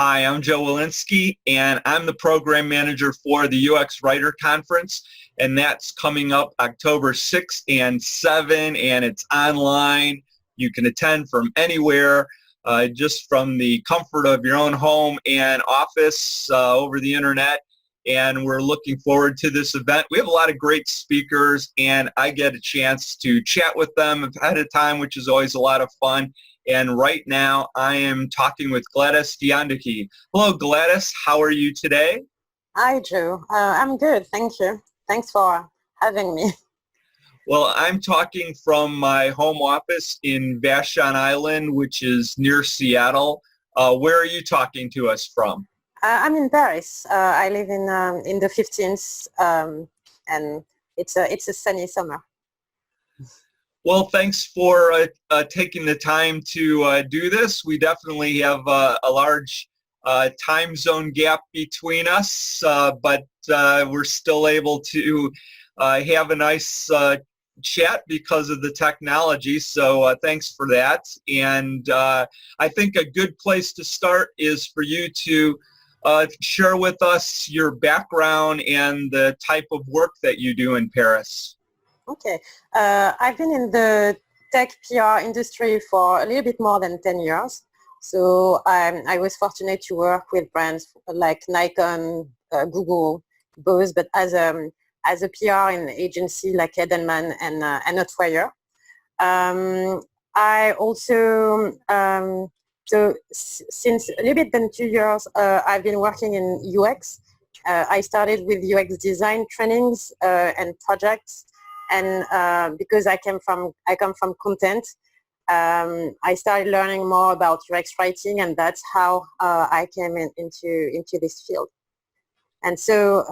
Hi, I'm Joe Walensky, and I'm the program manager for the UX Writer Conference, and that's coming up October 6th and 7th, and it's online. You can attend from anywhere, just from the comfort of your own home and office over the internet, and we're looking forward to this event. We have a lot of great speakers, and I get a chance to chat with them ahead of time, which is always a lot of fun. And right now, I am talking with Gladys Diandoki. Hello, Gladys. How are you today? Hi, Joe. I'm good. Thank you. Thanks for having me. Well, I'm talking from my home office in Vashon Island, which is near Seattle. Where are you talking to us from? I'm in Paris. I live in the 15th, and it's a sunny summer. Well, thanks for taking the time to do this. We definitely have a large time zone gap between us, but we're still able to have a nice chat because of the technology, so thanks for that. And I think a good place to start is for you to share with us your background and the type of work that you do in Paris. Okay. I've been in the tech PR industry for a little bit more than 10 years. So I was fortunate to work with brands like Nikon, Google, Bose, but as a PR in agency like Edelman and Hotwire. I also, so since a little bit than 2 years, I've been working in UX. I started with UX design trainings and projects. And because I come from content, I started learning more about UX writing, and that's how I came into this field. And so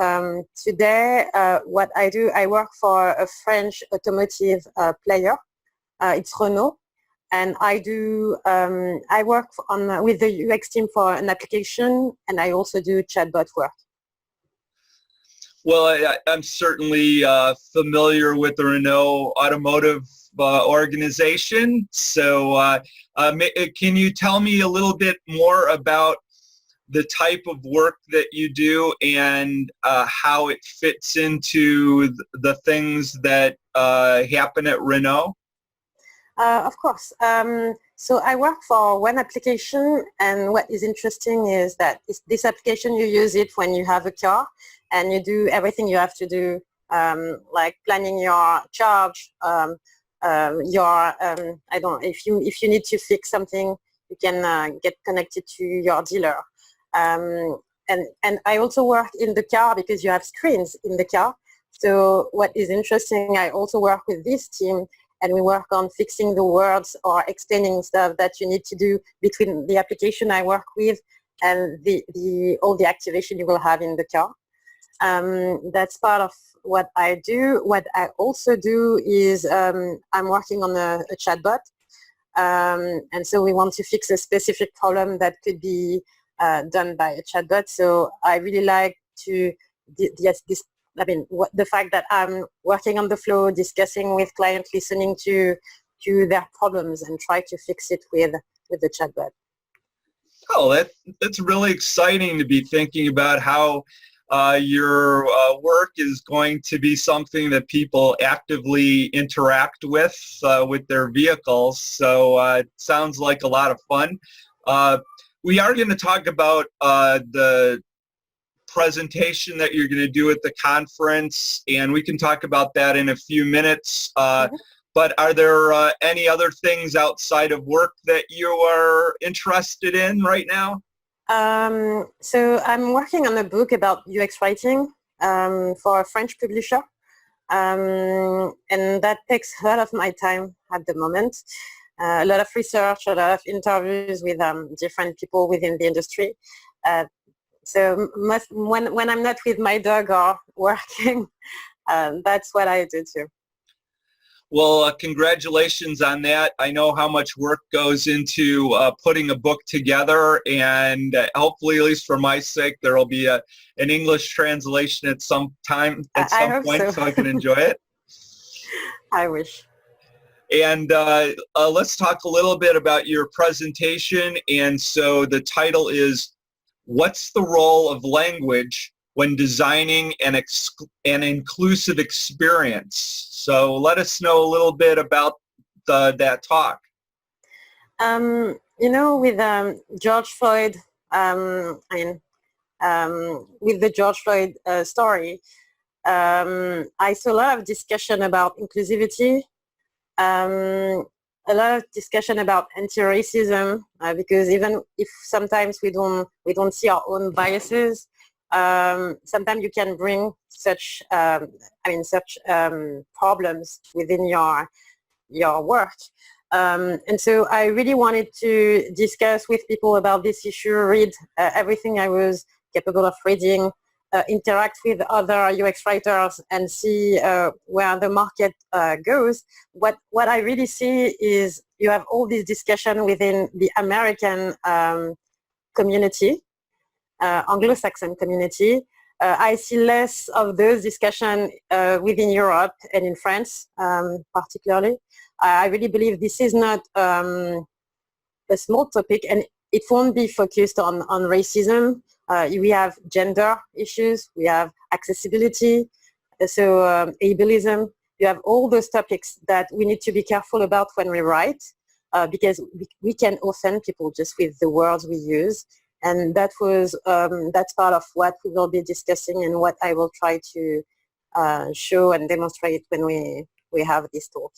today, what I do, I work for a French automotive player. It's Renault, and I work with the UX team for an application, and I also do chatbot work. Well, I'm certainly familiar with the Renault automotive organization. So can you tell me a little bit more about the type of work that you do and how it fits into the things that happen at Renault? Of course. So I work for one application, and what is interesting is that this application, you use it when you have a car, and you do everything you have to do, like planning your charge, I don't know, if you need to fix something, you can get connected to your dealer. And I also work in the car because you have screens in the car. So what is interesting, I also work with this team, and we work on fixing the words or explaining stuff that you need to do between the application I work with and all the activation you will have in the car. That's part of what I do. What I also do is I'm working on a chatbot, and so we want to fix a specific problem that could be done by a chatbot. So I really like to the fact that I'm working on the flow, discussing with clients, listening to their problems, and try to fix it with the chatbot. Oh, that's really exciting to be thinking about how your work is going to be something that people actively interact with their vehicles. So it sounds like a lot of fun. We are going to talk about the presentation that you're going to do at the conference, and we can talk about that in a few minutes. But are there any other things outside of work that you are interested in right now? So I'm working on a book about UX writing for a French publisher, and that takes a lot of my time at the moment. A lot of research, a lot of interviews with different people within the industry. So when I'm not with my dog or working, that's what I do too. Well, congratulations on that. I know how much work goes into putting a book together, and hopefully, at least for my sake, there will be an English translation at some time, at some point, so I can enjoy it. I wish. And let's talk a little bit about your presentation. And so the title is what's the role of language when designing an inclusive experience? So let us know a little bit about that talk. You know, with George Floyd, with the George Floyd story, I saw a lot of discussion about inclusivity, a lot of discussion about anti-racism, because even if sometimes we don't see our own biases, sometimes you can bring such problems within your work. And so I really wanted to discuss with people about this issue, read everything I was capable of reading, interact with other UX writers and see where the market goes. What I really see is you have all this discussion within the American community, Anglo-Saxon community. I see less of those discussions within Europe and in France particularly. I really believe this is not a small topic, and it won't be focused on racism. We have gender issues, we have accessibility, so ableism. You have all those topics that we need to be careful about when we write, because we can offend people just with the words we use. And that's part of what we will be discussing and what I will try to show and demonstrate when we have this talk.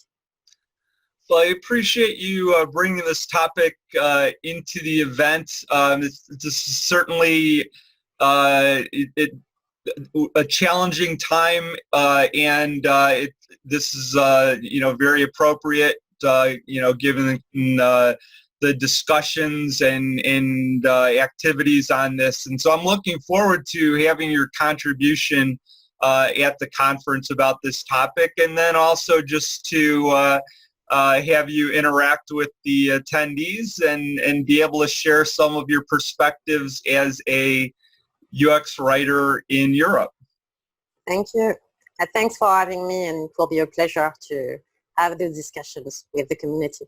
Well, I appreciate you bringing this topic into the event. This is certainly a challenging time, and this is very appropriate, given the discussions and activities on this. And so I'm looking forward to having your contribution at the conference about this topic, and then also just to have you interact with the attendees and be able to share some of your perspectives as a UX writer in Europe. Thank you. Thanks for having me, and it will be a pleasure to have these discussions with the community.